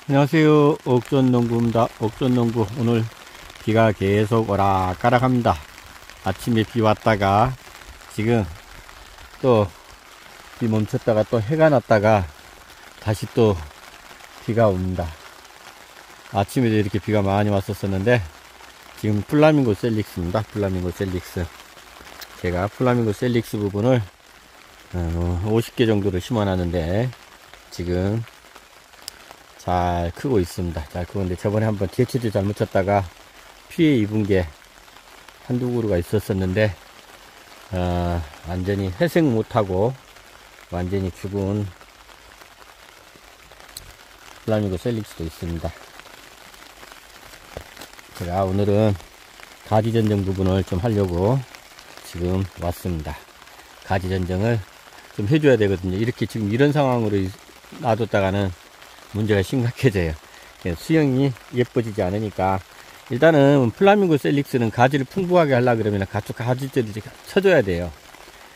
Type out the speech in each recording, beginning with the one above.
안녕하세요. 옥전농부입니다. 옥전농부 오늘 비가 계속 오락가락합니다. 아침에 비 왔다가 지금 또 비 멈췄다가 또 해가 났다가 다시 또 비가 옵니다. 아침에도 이렇게 비가 많이 왔었는데 지금 플라밍고 셀릭스입니다. 플라밍고 셀릭스. 제가 플라밍고 셀릭스 부분을 50개 정도를 심어놨는데 지금 잘 크고 있습니다. 잘 크는데 저번에 한번 DH를 잘못 쳤다가 피해 입은 게 한두 그루가 있었었는데 완전히 회색 못하고 완전히 죽은 플라밍고 셀릭스도 있습니다. 제가 오늘은 가지 전정 부분을 좀 하려고 지금 왔습니다. 가지 전정을 좀 해줘야 되거든요. 이렇게 지금 이런 상황으로 놔뒀다가는 문제가 심각해져요. 수영이 예뻐지지 않으니까 일단은 플라밍고 셀릭스는 가지를 풍부하게 하려고 그러면 가축 가지들을 쳐줘야 돼요.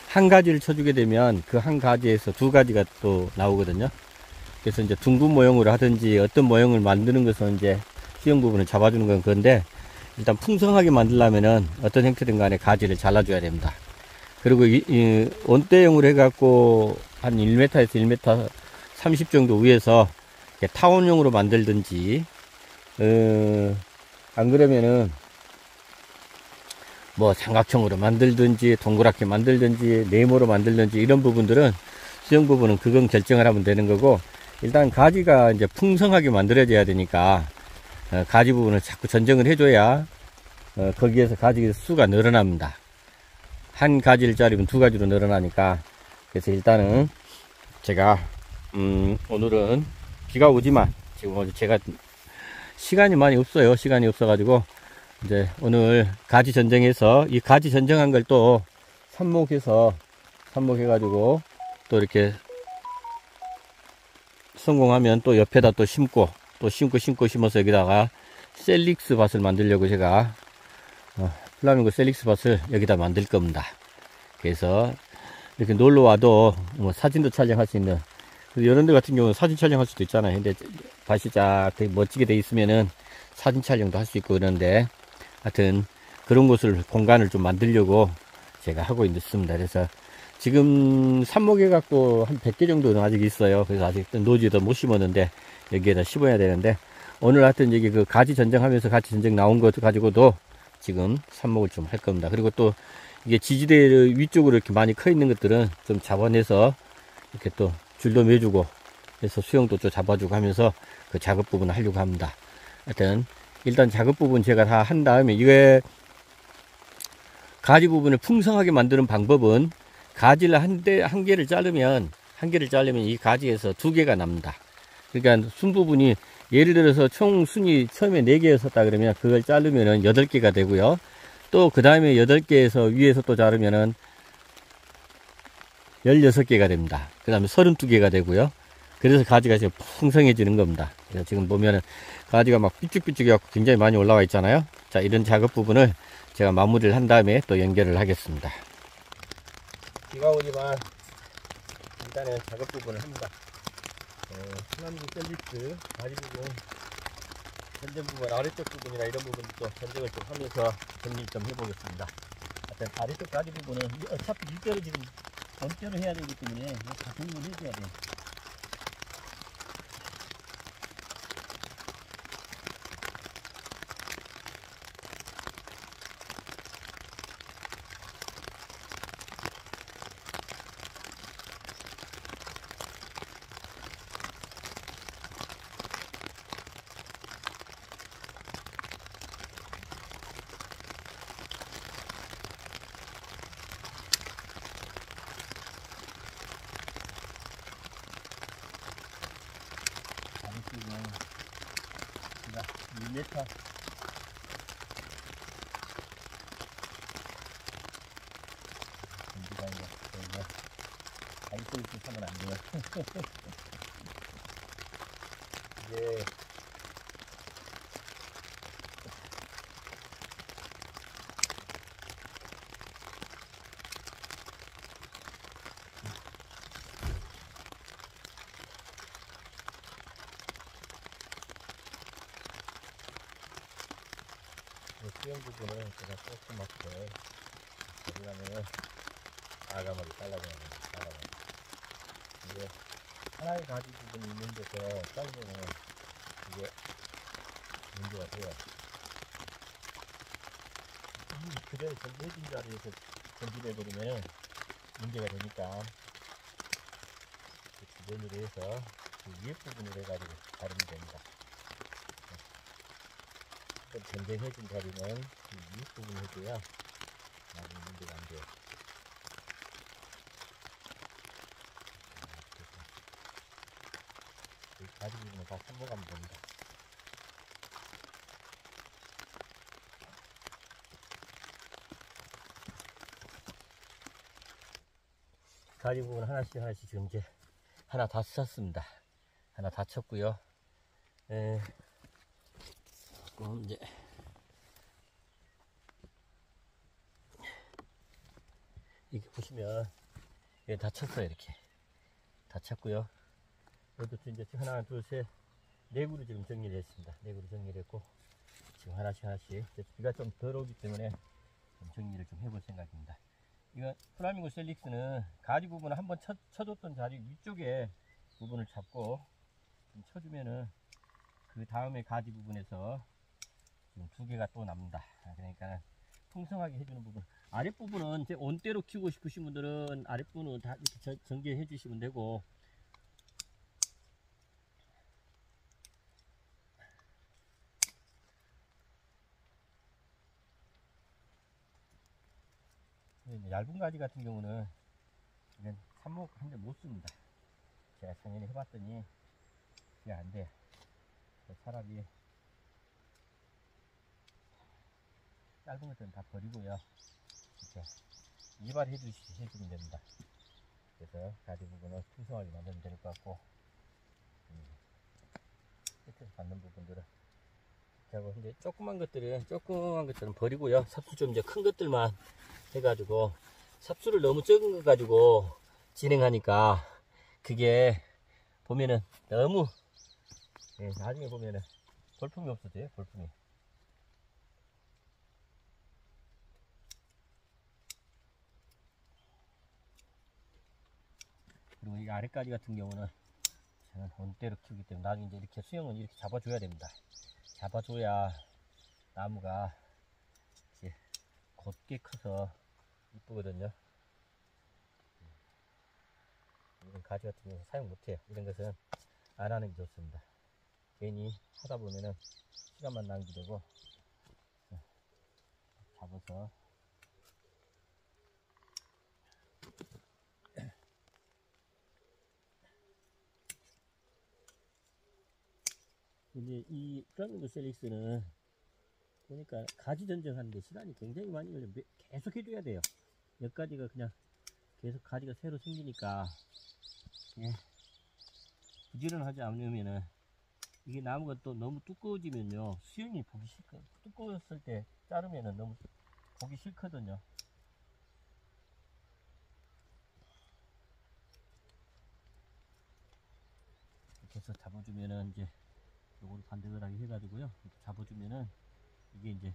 한 가지를 쳐주게 되면 그 한 가지에서 두 가지가 또 나오거든요. 그래서 이제 둥근 모형으로 하든지 어떤 모형을 만드는 것은 이제 수영 부분을 잡아주는 건 그런데 일단 풍성하게 만들려면은 어떤 형태든 간에 가지를 잘라줘야 됩니다. 그리고 이 온대형으로 해갖고 한 1m에서 1m 30 정도 위에서 타원형으로 만들든지 안 그러면은 뭐 삼각형으로 만들든지 동그랗게 만들든지 네모로 만들든지 이런 부분들은 수영 부분은 그건 결정을 하면 되는 거고, 일단 가지가 이제 풍성하게 만들어져야 되니까 가지 부분을 자꾸 전정을 해줘야 거기에서 가지 수가 늘어납니다. 한 가지를 자르면 두 가지로 늘어나니까. 그래서 일단은 제가 오늘은 비가 오지만 지금 제가 시간이 많이 없어요. 시간이 없어가지고 이제 오늘 가지 전정해서 이 가지 전정한 걸 또 삽목해가지고 또 이렇게 성공하면 또 옆에다 또 심고 심어서 여기다가 셀릭스 밭을 만들려고 제가 플라밍고 셀릭스 밭을 여기다 만들 겁니다. 그래서 이렇게 놀러 와도 뭐 사진도 촬영할 수 있는, 이런 데 같은 경우는 사진 촬영할 수도 있잖아요. 근데 밭이 쫙 되게 멋지게 돼 있으면은 사진 촬영도 할 수 있고 그러는데, 하여튼 그런 곳을 공간을 좀 만들려고 제가 하고 있습니다. 그래서 지금 삽목해 갖고 한 100개 정도는 아직 있어요. 그래서 아직 노지에도 못 심었는데 여기에다 심어야 되는데, 오늘 하여튼 여기 그 가지 전정하면서 가지 전정 나온 것 가지고도 지금 삽목을 좀 할 겁니다. 그리고 또 이게 지지대 위쪽으로 이렇게 많이 커 있는 것들은 좀 잡아내서 이렇게 또 줄도 매주고 해서 수영도 좀 잡아주고 하면서 그 작업 부분을 하려고 합니다. 하여튼 일단 작업 부분 제가 다 한 다음에, 이게 가지 부분을 풍성하게 만드는 방법은 가지를 한 개를 자르면 이 가지에서 두 개가 납니다. 그러니까 순 부분이 예를 들어서 총 순이 처음에 4개였었다 그러면 그걸 자르면은 8개가 되고요. 또 그 다음에 8개에서 위에서 또 자르면은 16개가 됩니다. 그 다음에 32개가 되고요. 그래서 가지가 지금 풍성해지는 겁니다. 그래서 지금 보면은 가지가 막 삐쭉삐쭉 해갖고 굉장히 많이 올라와 있잖아요. 자, 이런 작업 부분을 제가 마무리를 한 다음에 또 연결을 하겠습니다. 비가 오지만 일단은 작업 부분을 합니다. 플라밍고 셀릭스 가지 부분, 전정 부분, 아래쪽 부분이나 이런 부분도 전정을 좀 하면서 정리 좀 해보겠습니다. 하여튼 아래쪽 가지 부분은 어차피 일대로 지금 원대로 해야 되기 때문에 다 정리를 해줘야 돼요. 제가 1m 전지가 이거 아이소리 하면 안 돼요. 이게 수영 부분은 제가 조그맣게 가져가면은 과감하게 잘라내는 과감하게. 이게 하나의 가지 부분이 있는 데서 잘리면은 이게 문제가 돼요. 그대로 전해진 자리에서 전진해버리면 문제가 되니까 그 주변으로 해서 그 위에 부분으로 해가지고 자르면 됩니다. 전쟁해진 자리는 이 위에 부분 해줘야 나중에 문제가 안 돼요. 이 가지 부분은 다 손목하면 됩니다. 가지 부분 하나씩 지금 이제 하나 다 쳤습니다. 하나 다 쳤고요. 그럼 이제 이렇게 보시면 다 쳤어요. 이렇게 다 쳤고요. 이것도 이제 하나, 둘, 셋, 네 그루 지금 정리를 했습니다. 네 그루 정리를 했고 지금 하나씩 비가 좀 덜 오기 때문에 좀 정리를 좀 해볼 생각입니다. 이거 플라밍고 셀릭스는 가지 부분을 한번 쳐줬던 자리 위쪽에 부분을 잡고 좀 쳐주면은 그 다음에 가지 부분에서 지금 두 개가 또 남는다. 그러니까 풍성하게 해주는 부분. 아랫부분은 이제 온대로 키우고 싶으신 분들은 아랫부분은 다 이렇게 전개해 주시면 되고, 얇은 가지 같은 경우는 이건 삽목하는데 못 씁니다. 제가 작년에 해봤더니 그게 안 돼. 차라리 짧은 것들은 다 버리고요. 이렇게 이발해 주시면 됩니다. 그래서 가지 부분을 풍성하게 만들면 될 것 같고, 끝에서 받는 부분들은 자고 이제 조그만 것들은 버리고요. 삽수 좀 이제 큰 것들만 해가지고, 삽수를 너무 적은 거 가지고 진행하니까 그게 보면은 너무 나중에 보면은 볼품이 없어져요. 볼품이. 그리고 이 아래까지 같은 경우는 저는 온대로 키우기 때문에 나중에 이제 이렇게 수영은 이렇게 잡아줘야 됩니다. 잡아줘야 나무가 이제 곧게 커서 이쁘거든요. 이런 가지 같은 경우는 사용 못해요. 이런 것은 안 하는 게 좋습니다. 괜히 하다 보면은 시간만 낭비되고, 잡아서 근데 이 플라밍고 셀릭스는 보니까 가지 전쟁하는데 시간이 굉장히 많이 걸려요. 계속 해줘야 돼요. 몇 가지가 그냥 계속 가지가 새로 생기니까, 부지런하지 않으면은 이게 나무가 또 너무 두꺼워지면요 수영이 보기 싫고, 두꺼웠을 때 자르면은 너무 보기 싫거든요. 이렇게 해서 잡아주면은 이제 요거를 반대편하게 해가지고요 이렇게 잡아주면은 이게 이제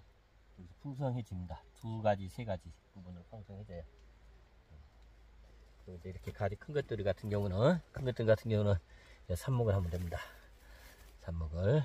여기서 풍성해집니다. 두 가지, 세 가지 부분으로 풍성해져요. 그리고 이제 이렇게 가지 큰 것들 같은 경우는 삽목을 하면 됩니다. 삽목을